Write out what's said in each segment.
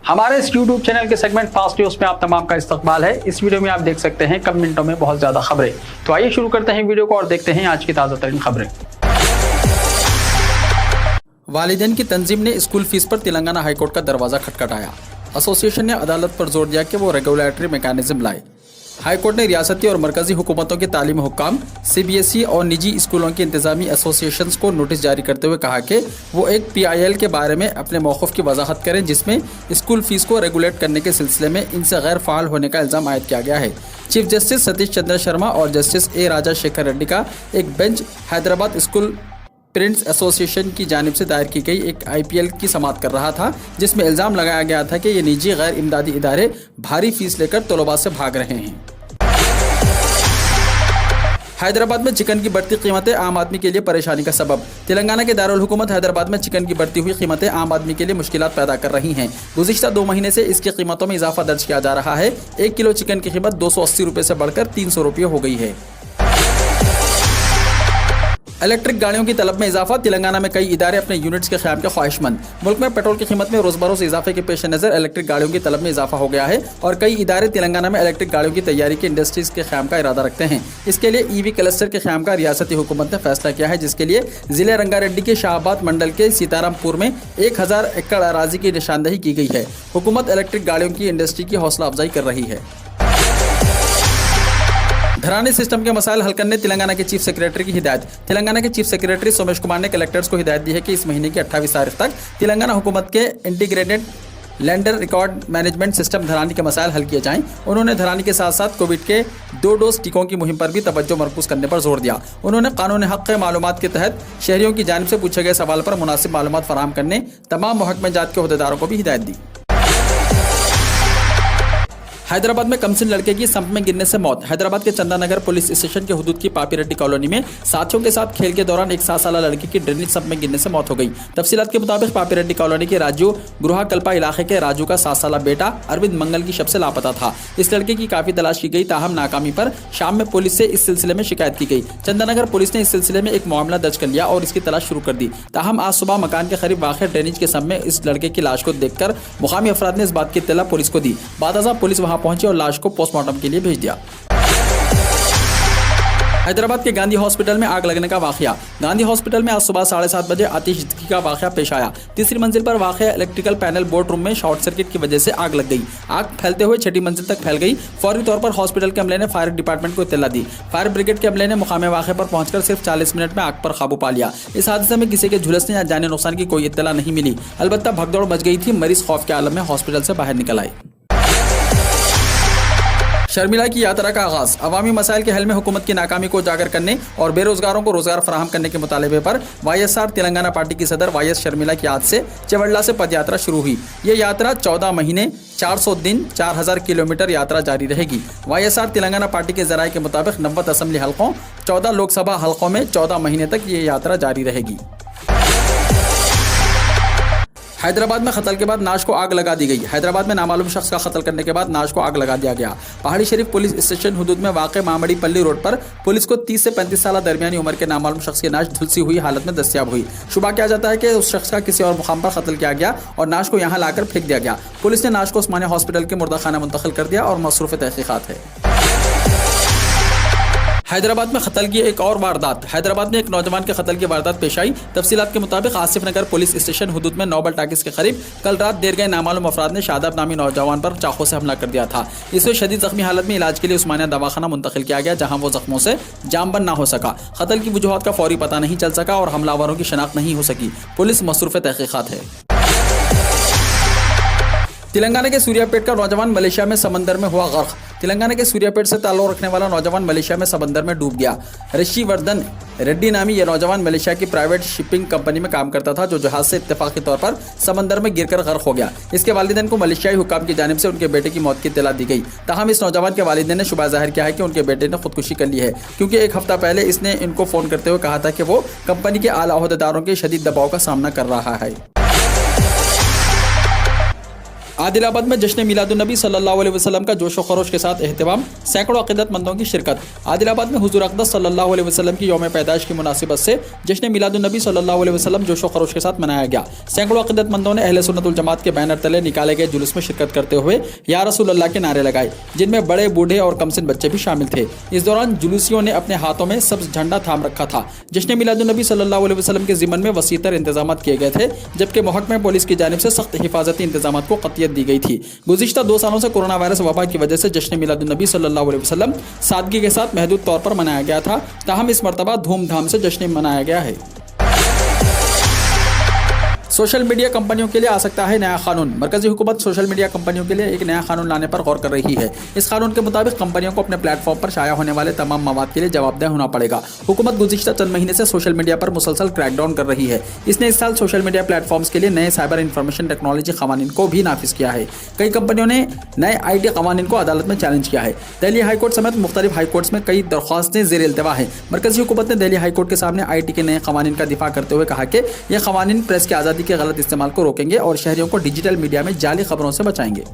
हमारे इस YouTube channel के सेगमेंट फास्ट न्यूज में आप तमाम का इस्तकबाल है। इस वीडियो में आप देख सकते हैं कम मिनटों में बहुत ज्यादा खबरें। तो आइए शुरू करते हैं वीडियो को और देखते हैं आज की ताज़ा तरीन खबरें। वालिदैन की तंजीम ने स्कूल फीस पर तेलंगाना हाईकोर्ट का दरवाजा खटखटाया। एसोसिएशन ने अदालत पर जोर दिया कि वो रेगुलेटरी मैकेनिज्म लाए। हाईकोर्ट ने रियासती और मरकजी हुकूमतों के तालीमी हुक्काम, CBSE और निजी स्कूलों की इंतजामी एसोसिएशंस को नोटिस जारी करते हुए कहा कि वो एक PIL के बारे में अपने मौक़िफ़ की वजाहत करें जिसमें स्कूल फीस को रेगुलेट करने के सिलसिले में इनसे गैर फ़ाल होने का इल्ज़ाम आयद किया गया है। चीफ जस्टिस सतीश चंद्र शर्मा और जस्टिस A राजा शेखर रेड्डी का एक bench Hyderabad school parents association की जानिब से दायर की गई एक IPL की समाअत कर रहा था, जिसमें इल्ज़ाम लगाया गया था कि ये निजी गैर इमदादी इदारे भारी फीस लेकर तलबा से भाग रहे हैं। हैदराबाद में चिकन की बढ़ती कीमतें आम आदमी के लिए परेशानी का सबब। तेलंगाना के दारुल हुकूमत हैदराबाद में चिकन की बढ़ती हुई कीमतें आम आदमी के लिए मुश्किलात पैदा कर रही हैं। गुज़िश्ता 2 महीने से इसकी कीमतों में इजाफा दर्ज किया जा रहा है। 1 किलो चिकन की कीमत 280 रुपये से बढ़कर 300 रुपये हो गई है। इलेक्ट्रिक गाड़ियों की तलब में इजाफा। तेलंगाना में कई इदारे अपने यूनिट्स के क़याम के ख्वाहिशमंद। मुल्क में पेट्रोल की कीमत में रोज़ बरोज़ इजाफे के पेश नज़र इलेक्ट्रिक गाड़ियों की तलब में इजाफा हो गया है और कई इदारे तेलंगाना में इलेक्ट्रिक गाड़ियों की तैयारी की इंडस्ट्रीज़ के क़याम का इरादा रखते हैं। इसके लिए EV क्लस्टर के क़याम का रियासती हुकूमत ने फैसला किया है, जिसके लिए ज़िले रंगारेड्डी के शाहबाद मंडल के सीतारामपुर में 1000 एकड़ अराजी की निशानदही की गई है। हुकूमत इलेक्ट्रिक गाड़ियों की इंडस्ट्री की हौसला अफजाई कर रही है। घरानी सिस्टम के मसाइल हल करने तेलंगाना के चीफ सेक्रेटरी की हिदायत। तेलंगाना के चीफ सेक्रेटरी सोमेश कुमार ने कलेक्टर्स को हिदायत दी है कि इस महीने की 28 तारीख तक तेलंगाना हुकूमत के integrated lander record management system धरानी के मसाइल हल किए जाएं। उन्होंने धरानी के साथ साथ कोविड के 2 डोज टीकों की मुहिम पर भी तवज्जो मरकूज करने पर जोर दिया। उन्होंने कानून हक़ मालूमात के तहत शहरियों की जानिब से पूछे गए सवाल पर मुनासिब मालूमात फराहम करने तमाम महकमे जात के अहदेदारों को भी हिदायत दी। हैदराबाद में कमसिन लड़के की संप में गिरने से मौत। हैदराबाद के चंदानगर पुलिस स्टेशन के हुदूद की पापीरेड्डी कॉलोनी में साथियों के साथ खेल के दौरान एक 7 साला लड़की की ड्रेनेज संप में गिरने से मौत हो गई। तफसीलात के मुताबिक पापीरेड्डी कॉलोनी के राजू गुरुहा कल्पा इलाके के राजू का 7 साला बेटा अरविंद मंगल की शव से लापता था। इस लड़के की काफी तलाश की गई, ताहम नाकामी पर शाम में पुलिस से इस सिलसिले में शिकायत की गई। चंदानगर पुलिस ने इस सिलसिले में एक मामला दर्ज कर लिया और इसकी तलाश शुरू कर दी। ताहम आज सुबह मकान के करीब वाक़ ड्रेनेज के संप में इस लड़के की लाश को देखकर मुकामी अफराद ने इस बात की इत्तला पुलिस को दी। बादशाह पुलिस वहां पहुंची और लाश को पोस्टमार्टम के लिए भेज दिया। हैदराबाद के गांधी हॉस्पिटल में आग लगने का वाकया। गांधी हॉस्पिटल में आज सुबह 7:30 बजे आतिशबाजी का वाकया पेश आया। तीसरी मंजिल पर वाकया इलेक्ट्रिकल पैनल बोर्ड रूम में शॉर्ट सर्किट की वजह से आग लग गई। आग फैलते हुए 6ठी मंजिल तक फैल गई। फौरी तौर पर हॉस्पिटल के अमले ने फायर डिपार्टमेंट को इत्तला दी। फायर ब्रिगेड के अमले ने मुकामे वाकये पर पहुंचकर सिर्फ 40 मिनट में आग पर काबू पा लिया। इस हादसे में किसी के झुलसने या जानी नुकसान की कोई इत्तला नहीं मिली। अलबत्ता भगदौड़ मच गई थी। मरीज खौफ के आलम में हॉस्पिटल से बाहर निकल आए। शर्मिला की यात्रा का आगाज। अवामी मसाइल के हल में हुकूमत की नाकामी को उजागर करने और बेरोजगारों को रोजगार फराहम करने के मुतालबे पर YSR तेलंगाना पार्टी की सदर YS शर्मिला की याद से चेवड़ला से पदयात्रा शुरू हुई। ये यात्रा 14 महीने 400 दिन 4000 किलोमीटर यात्रा जारी रहेगी। YSR तेलंगाना पार्टी के जराये के मुताबिक 90 असम्बली हल्कों 14 लोकसभा हल्कों में 14 महीने तक ये यात्रा जारी रहेगी। हैदराबाद में कत्ल के बाद नाश को आग लगा दी गई। हैदराबाद में नामालूम शख्स का कत्ल करने के बाद नाश को आग लगा दिया गया। पहाड़ी शरीफ पुलिस स्टेशन हुदूद में वाक़ मामड़ी पल्ली रोड पर पुलिस को 30 से 35 साल दरमियानी उम्र के नामालूम शख्स की नाश झुलसी हुई हालत में दस्तियाब हुई। शुबा किया जाता है कि उस शख्स का किसी और मुकाम पर कत्ल किया गया और नाश को यहाँ लाकर फेंक दिया गया। पुलिस ने नाश को उस्मानिया हॉस्पिटल के मुर्दा खाना मुंतकिल कर दिया और मसरूफ़ तहक़ीक़ात है। हैदराबाद में कत्ल की एक और वारदात। हैदराबाद में एक नौजवान के कत्ल की वारदात पेश आई। तफसीलात के मुताबिक आसिफ नगर पुलिस स्टेशन हुदूद में नोबल टाकिस के करीब कल रात देर गए नामालूम अफराद ने शादाब नामी नौजवान पर चाकू से हमला कर दिया था। इसे शदीद जख्मी हालत में इलाज के लिए उस्मानिया दवाखाना मुंतकिल किया गया, जहां वो जख्मों से जामबंद ना हो सका। कत्ल की वजूहात का फौरी पता नहीं चल सका और हमलावरों की शनाख्त नहीं हो सकी। पुलिस मसरूफ़ तहक़ीक़ात है। तेलंगाना के सूर्यापेट का नौजवान मलेशिया में समंदर में हुआ गर्क। तेलंगाना के सूर्यापेट से ताल्लुक़ रखने वाला नौजवान मलेशिया में समंदर में डूब गया। ऋषिवर्धन रेड्डी नामी यह नौजवान मलेशिया की प्राइवेट शिपिंग कंपनी में काम करता था, जो जहाज से इत्तेफाकी तौर पर समंदर में गिरकर गर्क हो गया। इसके वालिदैन को मलेशियाई हुक्काम की जानिब से उनके बेटे की मौत की इत्तला दी गई। ताहम इस नौजवान के वालिदैन ने शुबा जाहिर किया है कि उनके बेटे ने खुदकुशी कर ली है, क्योंकि 1 हफ्ता पहले इसने इनको फ़ोन करते हुए कहा था कि वो कंपनी के आला ओहदेदारों के शदीद दबाव का सामना कर रहा है। आदिलाबाद में जश्न मिलादुन्नबी सल्लल्लाहु अलैहि वसल्लम का जोश व खरोश के साथ एहतमाम, सैकड़ों अक़ीदतमंदों की शिरकत। आदिलाबाद में हुज़ूर अक़दस सल्लल्लाहु अलैहि वसल्लम की यौम पैदाइश की मुनासिबत से जश्न मिलादुन्नबी सल्लल्लाहु अलैहि वसल्लम जोश व खरोश के साथ मनाया गया। सैकड़ों अक़ीदतमंदों ने अहले सुन्नत वल जमात के बैनर तले निकाले गए जुलूस में शिरकत करते हुए या रसूल अल्लाह के नारे लगाए, जिनमें बड़े बूढ़े और कमसिन बच्चे भी शामिल थे। इस दौरान जुलूसियों ने अपने हाथों में सब्ज़ झंडा थाम रखा था। जश्न मिलादुन्नबी सल्लल्लाहु अलैहि वसल्लम के ज़िम्मन में वसीतर इंतजाम किए गए थे, जबकि महकमे पुलिस की जानिब से सख्त हिफाजती इंतजाम को क़तियत दी गई थी। गुज़िश्ता 2 सालों से कोरोना वायरस वबा की वजह से जश्न मिलादुन्नबी सल्लल्लाहु अलैहि वसल्लम सादगी के साथ महदूद तौर पर मनाया गया था, ताहम इस मरतबा धूमधाम से जश्न मनाया गया है। सोशल मीडिया कंपनियों के लिए आ सकता है नया कानून। मरकजी हुकूमत सोशल मीडिया कंपनियों के लिए एक नया कानून लाने पर गौर कर रही है। इस कानून के मुताबिक कंपनियों को अपने प्लेटफॉर्म पर शाया होने वाले तमाम मवाद के लिए जवाबदेह होना पड़ेगा। हुकूमत गुज़िश्ता चंद महीने से सोशल मीडिया पर मुसलसल क्रैकडाउन कर रही है। इसने इस साल सोशल मीडिया प्लेटफॉर्म्स के लिए नए साइबर इंफॉर्मेशन टेक्नोलॉजी कवानीन को भी नाफिज किया है। कई कंपनियों ने नए IT कवानीन को अदालत में चैलेंज किया है। दिल्ली हाईकोर्ट समेत मुख्तलिफ हाईकोर्ट्स में कई दरख्वास्तें ज़ेर इल्तवा है। मरकजी हुकूमत ने दिल्ली हाईकोर्ट के सामने IT के नए कवानीन का दिफा करते हुए कहा कि यह कवानीन प्रेस की आज़ादी के गलत इस्तेमाल को रोकेंगे और शहरियों को डिजिटल मीडिया में जाली खबरों से बचाएंगे।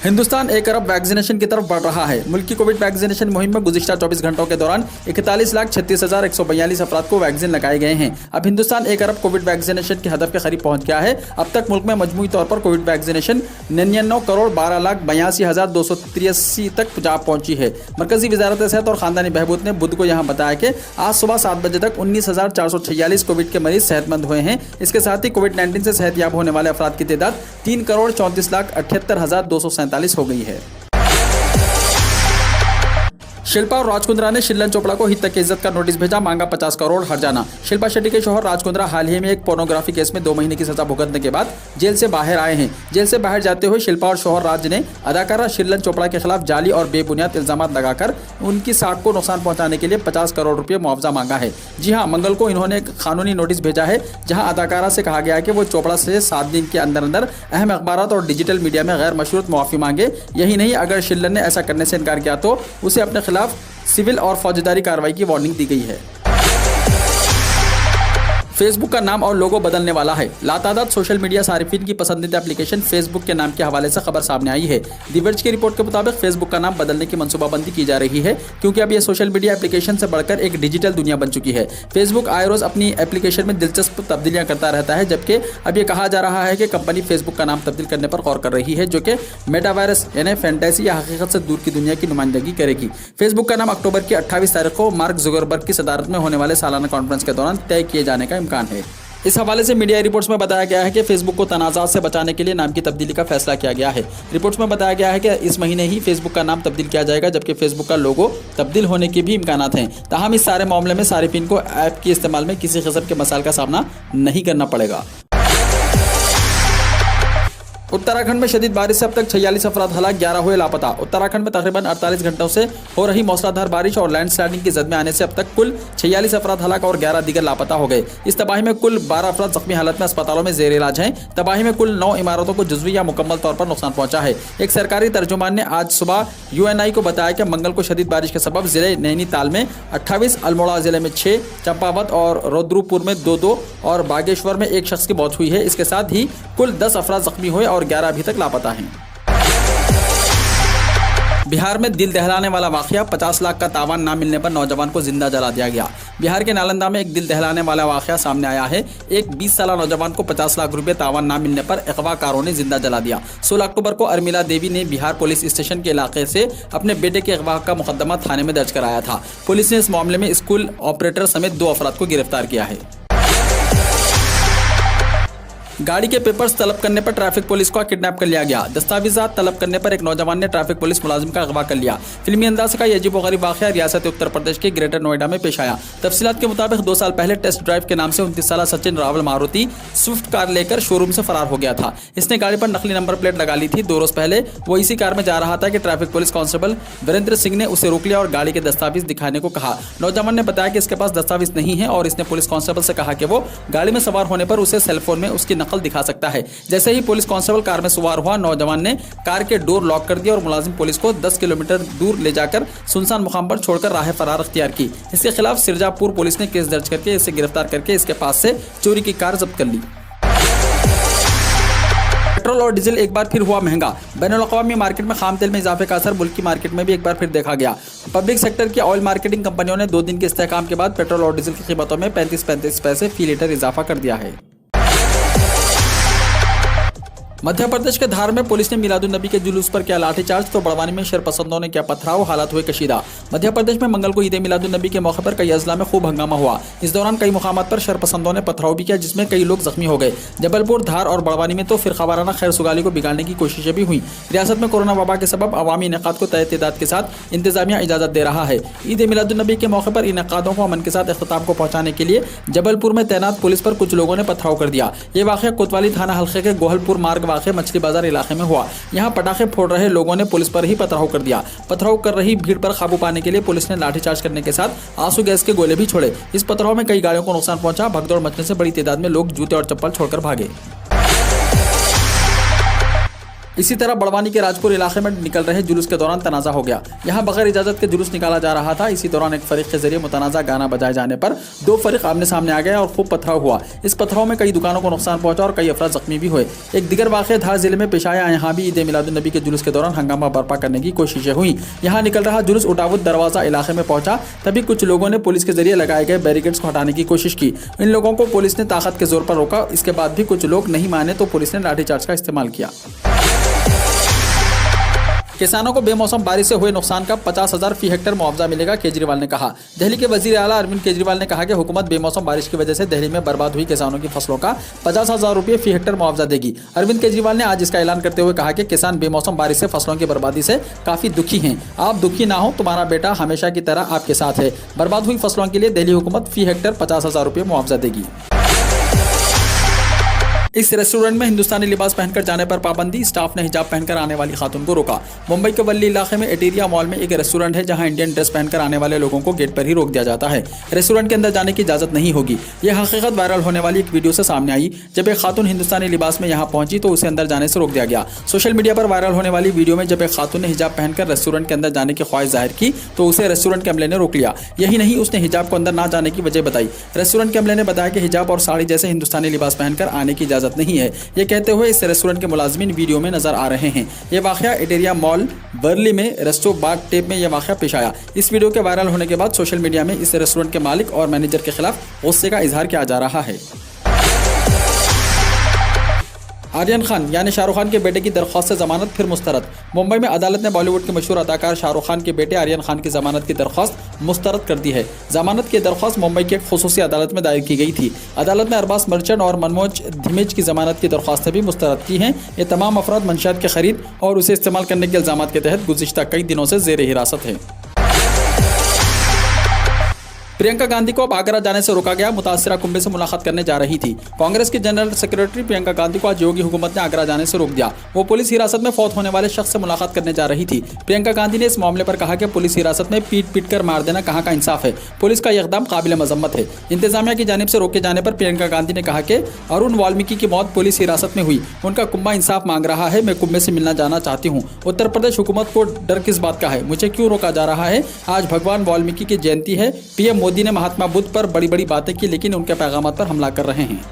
हिंदुस्तान 1 अरब वैक्सीनेशन की तरफ बढ़ रहा है। मुल्क की कोविड वैक्सीनेशन मुहिम में गुज़िश्ता 24 घंटों के दौरान 41,36,142 अफराद को वैक्सीन लगाए गए हैं। अब हिंदुस्तान 1 अरब कोविड वैक्सीनेशन के हदफ के करीब पहुंच गया है। अब तक मुल्क में मजमूई तौर पर कोविड वैक्सीनेशन 99,12,82,383 तक जा पहुंची है। मरकजी वजारत सेहत और ख़ानदानी बहबूद ने बुध को यहाँ बताया कि आज सुबह 7 बजे तक 19,446 कोविड के मरीज सेहतमंद हुए हैं। इसके साथ ही कोविड-19 से सेहतयाब होने वाले अफराद की तादाद 3,34,78,247 हो गई है। शिल्पा और राज कुंद्रा ने शिलन चोपड़ा को हित तक इज्जत का नोटिस भेजा, मांगा 50 करोड़ हर्जाना। शिल्पा शेट्टी के शौहर राज कुंद्रा हाल ही में एक पोर्नोग्राफी केस में 2 महीने की सजा भुगतने के बाद जेल से बाहर आए हैं। जेल से बाहर जाते हुए शिल्पा और शौहर राज ने अदाकारा शिलन चोपड़ा के खिलाफ जाली और बेबुनियाद इल्जाम लगाकर उनकी साख को नुकसान पहुंचाने के लिए 50 करोड़ रुपये मुआवजा मांगा है। जी हाँ, मंगल को इन्होंने एक कानूनी नोटिस भेजा है, जहाँ अदाकारा से कहा गया है कि वो चोपड़ा से 7 दिन के अंदर अंदर अहम अखबारात और डिजिटल मीडिया में गैर मशरूत मुआफ़ी मांगे। यही नहीं, अगर शिलन ने ऐसा करने से इनकार किया तो उसे अपने खिलाफ सिविल और फौजदारी कार्रवाई की वार्निंग दी गई है। फेसबुक का नाम और लोगो बदलने वाला है। लातादाद सोशल मीडिया सारिफिन की पसंदीदा एप्लीकेशन फेसबुक के नाम के हवाले से खबर सामने आई है। दिवर्ज की रिपोर्ट के मुताबिक फेसबुक का नाम बदलने की मंसूबाबंदी की जा रही है, क्योंकि अब यह सोशल मीडिया एप्लीकेशन से बढ़कर एक डिजिटल दुनिया बन चुकी है। फेसबुक आए रोज अपनी एप्लीकेशन में दिलचस्प तब्दीलियां करता रहता है, जबकि अब यह कहा जा रहा है कि कंपनी फेसबुक का नाम तब्दील करने पर गौर कर रही है, जो कि मेटावायरस यानी फैंटेसी या हकीकत से दूर की दुनिया की नुमाइंदगी करेगी। फेसबुक का नाम अक्टूबर की 28 तारीख को मार्क जुकरबर्ग की सदारत में होने वाले सालाना कॉन्फ्रेंस के दौरान तय किए जाने का इम्कान है। इस हवाले से मीडिया रिपोर्ट्स में बताया गया है कि फेसबुक को तनाज़ात से बचाने के लिए नाम की तब्दीली का फैसला किया गया है। रिपोर्ट्स में बताया गया है कि इस महीने ही फेसबुक का नाम तब्दील किया जाएगा, जबकि फेसबुक का लोगो तब्दील होने के भी इम्कानात हैं। ताहम इस सारे मामले में सारिफिन को ऐप के इस्तेमाल में किसी किस्म के मसाइल का सामना नहीं करना पड़ेगा। उत्तराखंड में शदीद बारिश से अब तक 46 अफराद हलाक, 11 हुए लापता। उत्तराखंड में तकरीबन 48 घंटों से हो रही मौसलाधार बारिश और लैंडस्लाइडिंग की जद में आने से अब तक कुल 46 अफराद हलाक और 11 दीगर लापता हो गए। इस तबाही में कुल 12 अफराद जख्मी हालत में अस्पतालों में जेर इलाज हैं। तबाही में कुल 9 इमारतों को जुज़वी या मुकम्मल तौर पर नुकसान पहुंचा है। एक सरकारी तर्जुमान ने आज सुबह UNI को बताया कि मंगल को शदीद बारिश के सबब जिले नैनीताल में 28, अल्मोड़ा जिले में 6, चंपावत और रुद्रपुर में 2-2 और बागेश्वर में 1 शख्स की मौत हुई है। इसके साथ ही कुल 10 अफराद जख्मी हुए और 11 अभी तक लापता हैं। बिहार में दिल दहलाने वाला वाकया, 50 लाख का तावान ना मिलने पर नौजवान को जिंदा जला दिया गया। बिहार के नालंदा में एक दिल दहलाने वाला वाकया सामने आया है। एक 20 साल नौजवान को 50 लाख रुपए तावान ना मिलने पर अगवाकारों ने जिंदा जला दिया। 16 अक्टूबर को अर्मिला देवी ने बिहार पुलिस स्टेशन के इलाके से अपने बेटे के अगवा का मुकदमा थाने में दर्ज कराया था। पुलिस ने इस मामले में स्कूल ऑपरेटर समेत 2 अफराद को गिरफ्तार किया है। गाड़ी के पेपर्स तलब करने पर ट्रैफिक पुलिस को किडनैप कर लिया गया। दस्तावेजात तलब करने पर एक नौजवान ने ट्रैफिक पुलिस मुलाजिम का अगवा कर लिया। फिल्मी अंदाज का यह अजीबोगरीब वाकया रियासत उत्तर प्रदेश के ग्रेटर नोएडा में पेश आया। तफसीलात के मुताबिक 2 साल पहले टेस्ट ड्राइव के नाम से 29 साल सचिन रावल मारुति स्विफ्ट कार लेकर शोरूम से फरार हो गया था। इसने गाड़ी पर नकली नंबर प्लेट लगा ली थी। 2 रोज पहले वो इसी कार में जा रहा था कि traffic police constable Virendra Singh ने उसे रोक लिया और गाड़ी के दस्तावेज दिखाने को कहा। नौजवान ने बताया कि इसके पास दस्तावेज नहीं है और इसने पुलिस कांस्टेबल से कहा कि वो गाड़ी में सवार होने पर उसे सेलफोन में उसकी नकल दिखा सकता है। जैसे ही पुलिस कांस्टेबल कार में सवार हुआ, नौजवान ने कार के डोर लॉक कर दिया और मुलाजिम पुलिस को 10 किलोमीटर दूर ले जाकर सुनसान मुकाम पर छोड़कर राह फरार अख्तियार की। इसके खिलाफ सिरजापुर पुलिस ने केस दर्ज करके इसे गिरफ्तार करके इसके पास से चोरी की कार जब्त कर ली। पेट्रोल और डीजल एक बार फिर हुआ महंगा। बैनुल-अक़वामी मार्केट में खाम तेल में इजाफे का असर मुल्क की मार्केट में भी एक बार फिर देखा गया। पब्लिक सेक्टर की ऑयल मार्केटिंग कंपनियों ने 2 दिन के इस्तेहकाम के बाद पेट्रोल और डीजल की कीमतों में 35 पैसे फी लीटर इजाफा कर दिया है। मध्य प्रदेश के धार में पुलिस ने मिलादुन नबी के जुलूस पर किया लाठीचार्ज तो बड़वानी में शरपसंदों ने किया पथराव, हालात हुए कशीदा। मध्य प्रदेश में मंगल को ईद मिलादुन नबी के मौके पर कई अजला में खूब हंगामा हुआ। इस दौरान कई मुकामात पर शरपसंदों ने पथराव भी किया, जिसमें कई लोग जख्मी हो गए। जबलपुर, धार और बड़वानी में तो फिरकावाराना खैर सुगाली को बिगाड़ने की कोशिशें भी हुई। रियासत में कोरोना वबा के सबब अवामी इनेकाद को तय तादाद के साथ इंतजामिया इजाजत दे रहा है। ईद मिलादुन नबी के मौके पर इनेकादों को अमन के साथ इख्तिताम को पहुंचाने के लिए जबलपुर में तैनात पुलिस पर कुछ लोगों ने पथराव कर दिया। ये वाक़या कोतवाली थाना हल्के के गोहलपुर मार्ग वाक़े मछली बाजार इलाके में हुआ। यहां पटाखे फोड़ रहे लोगों ने पुलिस पर ही पथराव कर दिया। पथराव कर रही भीड़ पर काबू पाने के लिए पुलिस ने लाठीचार्ज करने के साथ आंसू गैस के गोले भी छोड़े। इस पथराव में कई गाड़ियों को नुकसान पहुंचा। भगदौड़ मचने से बड़ी तादाद में लोग जूते और चप्पल छोड़कर भागे। इसी तरह बड़वानी के राजपुर इलाके में निकल रहे जुलूस के दौरान तनाज़ा हो गया। यहां बगैर इजाजत के जुलूस निकाला जा रहा था। इसी दौरान एक फरीक के जरिए मुतनाज़ा गाना बजाए जाने पर 2 फरीक आमने सामने आ गए और खूब पथराव हुआ। इस पथराव में कई दुकानों को नुकसान पहुंचा और कई अफराद जख्मी भी हुए। एक दिगर वाक़या धार जिले में पेश आया। यहाँ भी ईद मिलादुन नबी के जुलूस के दौरान हंगामा बर्पा करने की कोशिशें हुई। यहाँ निकल रहा जुलूस उटावुद दरवाजा इलाके में पहुंचा, तभी कुछ लोगों ने पुलिस के जरिए लगाए गए बैरिकेड्स को हटाने की कोशिश की। इन लोगों को पुलिस ने ताकत के जोर पर रोका। इसके बाद भी कुछ लोग नहीं माने तो पुलिस ने लाठीचार्ज का इस्तेमाल किया। किसानों को बेमौसम बारिश से हुए नुकसान का 50,000 फी हेक्टेयर मुआवजा मिलेगा, केजरीवाल ने कहा। दिल्ली के वजीर आला अरविंद केजरीवाल ने कहा कि हुकूमत बेमौसम बारिश की वजह से दिल्ली में बर्बाद हुई किसानों की फसलों का 50,000 रुपये फी हेक्टेयर मुआवजा देगी। अरविंद केजरीवाल ने आज इसका ऐलान करते हुए कहा कि किसान बेमौसम बारिश से फसलों की बर्बादी से काफी दुखी हैं। आप दुखी ना हो, तुम्हारा बेटा हमेशा की तरह आपके साथ है। बर्बाद हुई फसलों के लिए दिल्ली हुकूमत फी हेक्टेयर 50,000 रुपये मुआवजा देगी। इस रेस्टोरेंट में हिंदुस्तानी लिबास पहनकर जाने पर पाबंदी, स्टाफ ने हिजाब पहनकर आने वाली खातून को रोका। मुंबई के वल्ली इलाके में एटेरिया मॉल में एक रेस्टोरेंट है जहां इंडियन ड्रेस पहनकर आने वाले लोगों को गेट पर ही रोक दिया जाता है। रेस्टोरेंट के अंदर जाने की इजाजत नहीं होगी। यह हकीकत वायरल होने वाली एक वीडियो से सामने आई। जब एक खातून हिंदुस्तानी लिबास में यहाँ पहुंची तो उसे अंदर जाने से रोक दिया गया। सोशल मीडिया पर वायरल होने वाली वीडियो में जब एक खातून ने हिजाब पहनकर रेस्टोरेंट के अंदर जाने की ख्वाहिश जाहिर की तो उसे रेस्टोरेंट के अमले ने रोक लिया। यही नहीं, उसने हिजाब को अंदर ना जाने की वजह बताई। रेस्टोरेंट के अमले ने बताया कि हिजाब और साड़ी जैसे हिंदुस्तानी लिबास पहनकर आने की इजाजत नहीं है। ये कहते हुए इस रेस्टोरेंट के मुलाजिमीन वीडियो में नजर आ रहे हैं। ये वाकया एटेरिया मॉल वर्ली में रेस्टो बाग टेप में यह वाकया पेश आया। इस वीडियो के वायरल होने के बाद सोशल मीडिया में इस रेस्टोरेंट के मालिक और मैनेजर के खिलाफ गुस्से का इजहार किया जा रहा है। आर्यन खान यानी शाहरुख खान के बेटे की दरख्वास्त से जमानत फिर मुस्तरद। मुंबई में अदालत ने बॉलीवुड के मशहूर अदाकार शाहरुख खान के बेटे आर्यन खान की जमानत की दरख्वास्त मुस्तरद कर दी है। जमानत की दरख्वास्त मुंबई की एक खुसूसी अदालत में दायर की गई थी। अदालत ने अरबाज मर्चेंट और मनमोज धिमेज की जमानत की दरख्वास्तें भी मुस्तरद की हैं। ये तमाम अफराद मंशियात की खरीद और उसे इस्तेमाल करने के इल्जाम के तहत गुज़िश्ता कई दिनों से ज़ेर हिरासत है। प्रियंका गांधी को अब आगरा जाने से रोका गया। मुतासिरा कुंबे से मुलाकात करने जा रही थी। कांग्रेस की जनरल सेक्रेटरी प्रियंका गांधी को आज योगी हुकूमत ने आगरा जाने से रोक दिया। वो पुलिस हिरासत में फौत होने वाले शख्स से मुलाकात करने जा रही थी। प्रियंका गांधी ने इस मामले पर कहा कि पुलिस हिरासत में पीट कर मार देना कहाँ का इंसाफ है। पुलिस का यह इक़दाम काबिल मजम्मत है। इंतजामिया की जानिब से रोके जाने पर प्रियंका गांधी ने कहा कि अरुण वाल्मीकि की मौत पुलिस हिरासत में हुई। उनका कुंबा इंसाफ मांग रहा है। मैं कुंबे से मिलना जाना चाहती हूँ। उत्तर प्रदेश हुकूमत को डर किस बात का है? मुझे क्यों रोका जा रहा है? आज भगवान वाल्मीकि की जयंती है। पीएम मोदी ने महात्मा बुद्ध पर बड़ी बड़ी बातें की, लेकिन उनके पैगामात पर हमला कर रहे हैं।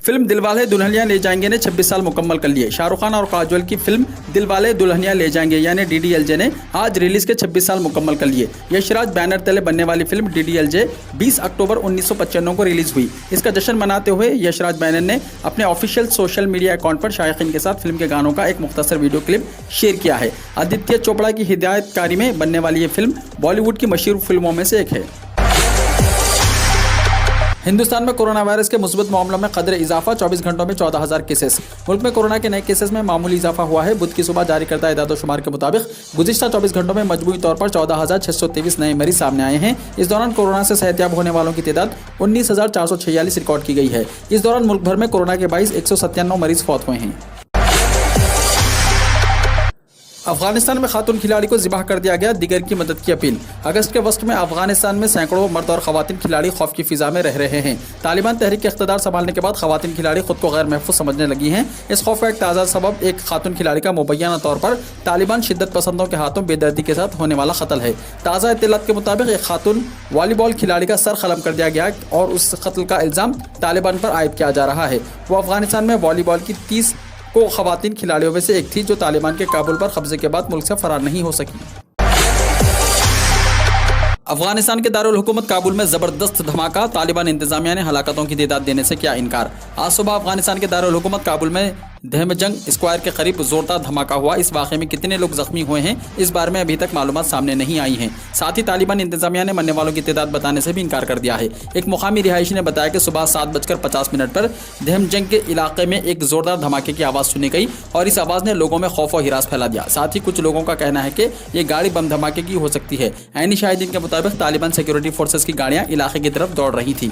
फिल्म दिलवाले दुल्हनिया ले जाएंगे ने 26 साल मुकम्मल कर लिए। शाहरुख खान और काजोल की फिल्म दिलवाले दुल्हनिया ले जाएंगे यानी DDLJ ने आज रिलीज के 26 साल मुकम्मल कर लिए। यशराज बैनर तले बनने वाली फिल्म DDLJ 20 अक्टूबर 1995 को रिलीज हुई। इसका जश्न मनाते हुए यशराज बैनर ने अपने ऑफिशियल सोशल मीडिया अकाउंट पर शायकीन के साथ फिल्म के गानों का एक मुख्तसर वीडियो क्लिप शेयर किया है। आदित्य चोपड़ा की हिदायतकारी में बनने वाली ये फिल्म बॉलीवुड की मशहूर फिल्मों में से एक है। हिंदुस्तान में कोरोना वायरस के मुस्बत मामलों में कदर इजाफा। 24 घंटों में 14,000 केसेस। मुल्क में कोरोना के नए केसेस में मामूली इजाफा हुआ है। बुध की सुबह जारी करदा एदाद-ओ-शुमार के मुताबिक गुज़िश्ता 24 घंटों में मजमूई तौर पर 14,623 नए मरीज सामने आए हैं। इस दौरान कोरोना से सेहतयाब होने वालों की तादाद 19,446 रिकॉर्ड की गई है। इस दौरान मुल्क भर में कोरोना के 22 197 मरीज फौत हुए हैं। अफगानिस्तान में खातून खिलाड़ी को जिबाह कर दिया गया, दीगर की मदद की अपील। अगस्त के वस्त में अफगानिस्तान में सैकड़ों मर्द और खवातीन खिलाड़ी खौफ की फिजा में रह रहे हैं। तालिबान तहरीक इख्तिदार संभालने के बाद खवातीन खिलाड़ी खुद को गैर महफूज समझने लगी हैं। इस खौफ का एक ताज़ा सबब एक खातून खिलाड़ी का मुबैना तौर पर तालिबान शिद्दत पसंदों के हाथों बेदर्दी के साथ होने वाला कत्ल है। ताज़ा इत्तलात के मुताबिक एक खातून वॉलीबॉल खिलाड़ी का सर कलम कर दिया गया और उस कत्ल का इल्ज़ाम तालिबान पर आयद किया जा रहा है। वो अफगानिस्तान में वॉलीबॉल की 30 को खवातीन खिलाड़ियों में से एक थी जो तालिबान के काबुल पर कब्जे के बाद मुल्क से फरार नहीं हो सकी। अफगानिस्तान के दारुल हुकूमत काबुल में जबरदस्त धमाका, तालिबान इंतजामिया ने हलाकतों की तादाद देने से किया इनकार। आज सुबह अफगानिस्तान के दारुल हुकूमत काबुल में दहमजंग स्क्वायर के करीब जोरदार धमाका हुआ। इस वाक़े में कितने लोग जख्मी हुए हैं इस बारे में अभी तक मालूमात सामने नहीं आई हैं। साथ ही तालिबान इंतजामिया ने मरने वालों की तादाद बताने से भी इनकार कर दिया है। एक मुकामी रिहायशी ने बताया कि सुबह 7:50 पर दहमजंग के इलाके में एक जोरदार धमाके की आवाज़ सुनी गई और इस आवाज़ ने लोगों में खौफ और हिरास फैला दिया। साथ ही कुछ लोगों का कहना है कि ये गाड़ी बम धमाके की हो सकती है। ऐनी शाहिदीन के मुताबिक तालिबान सिक्योरिटी फोर्सेस की गाड़ियाँ इलाके की तरफ दौड़ रही थी।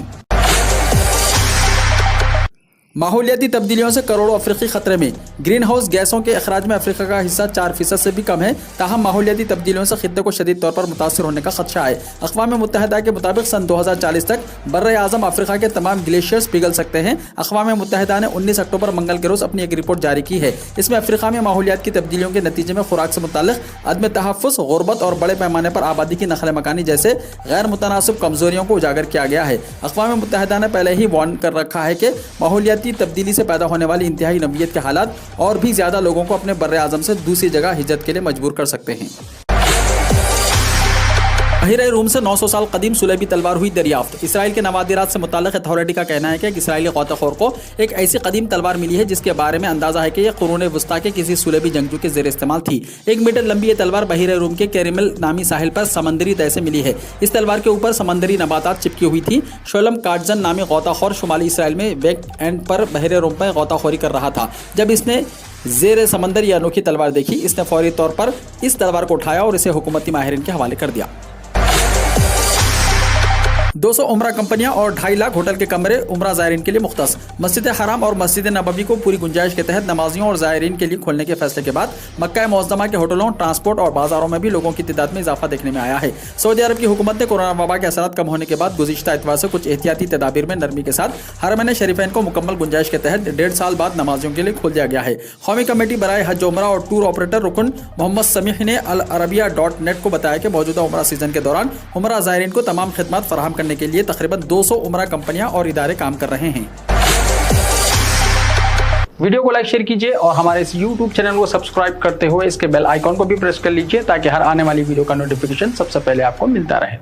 माहौलियाती तब्दीलियों से करोड़ों अफ्रीकी खतरे में। ग्रीन हाउस गैसों के अखराज में अफ्रीका का हिस्सा 4% से भी कम है। ताहम माहौलियाती तब्दीलियों से खित्ते को शदीद तौर पर मुतासर होने का खदशा है। अक़वाम मुत्तहिदा के मुताबिक सन 2040 तक बर्रे आज़म अफ्रीका के तमाम ग्लेशियर्स पिघल सकते हैं। अक़वाम मुत्तहिदा ने 19 अक्टूबर मंगल के रोज़ अपनी एक रिपोर्ट जारी की है। इसमें अफ्रीका में माहौलियात की तब्दीलियों के नतीजे में खुराक से मुताल्लिक़ अदम तहफ़्फ़ुज़, गुर्बत और बड़े पैमाने पर आबादी की नक़ल मकानी जैसे गैर मुतनासिब कमज़ोरियों को उजागर किया गया है। अक़वाम मुत्तहिदा ने पहले ही वार्न कर रखा है कि माहौलियाती तब्दीली से होने वाली इंतहाई नबीयत के हालात और भी ज्यादा लोगों को अपने बर्रे आज़म से दूसरी जगह हिजरत के लिए मजबूर कर सकते हैं। बहिरे रूम से 900 साल कदीम सुलेबी तलवार हुई दरियाफ्त। इसराइल के नवादिरात से मुताल्लिक़ अथॉरिटी का कहना है कि इसराइली गौताखोर को एक ऐसी कदीम तलवार मिली है जिसके बारे में अंदाजा है कि यह कुरून वुस्ता के किसी सुलेबी जंगजू के ज़ेर इस्तेमाल थी। 1 मीटर लंबी ये तलवार बहिरे रूम के कैरिमल नामी साहिल पर समंदरी तह से मिली है। इस तलवार के ऊपर समंदरी नबातात चिपकी हुई थी। शोलम काटजन नामी गौताखोर शुमाली इसराइल में वेक एंड पर बहिरे रूम पर गौताखोरी कर रहा था। जब इसने ज़ेर समंदर ये अनोखी तलवार देखी, इसने फौरी तौर पर इस तलवार को उठाया और इसे हुकूमती माहिरीन के हवाले कर दिया। 200 उम्रा कंपनियां और 2.5 लाख होटल के कमरे उम्रा ज़ायरीन के लिए मुख्तस। मस्जिद हराम और मस्जिद नबवी को पूरी गुंजाइश के तहत नमाजियों और ज़ायरीन के लिए खोलने के फैसले के बाद मक्का मुअज़्ज़मा के होटलों, ट्रांसपोर्ट और बाजारों में भी लोगों की तादाद में इजाफा देखने में आया है। सऊदी अरब की हुकूमत ने कोरोना वबा के असरात कम होने के बाद गुज़िश्ता इतवार से कुछ एहतियाती तदाबीर में नरमी के साथ हरमैन शरीफैन को मुकम्मल गुंजाइश के तहत 1.5 साल बाद नमाजियों के लिए खोल दिया गया है। कौमी कमेटी बराए हज उमरा और टूर ऑपरेटर रुकन मोहम्मद समीह ने अल अरबिया.net को बताया कि मौजूदा उमरा सीजन के दौरान उमरा ज़ायरीन को तमाम खिदमत फराहम करने के लिए तकरीबन 200 उमरा कंपनियां और इदारे काम कर रहे हैं। वीडियो को लाइक शेयर कीजिए और हमारे इस YouTube चैनल को सब्सक्राइब करते हुए इसके बेल आइकॉन को भी प्रेस कर लीजिए ताकि हर आने वाली वीडियो का नोटिफिकेशन सबसे पहले आपको मिलता रहे।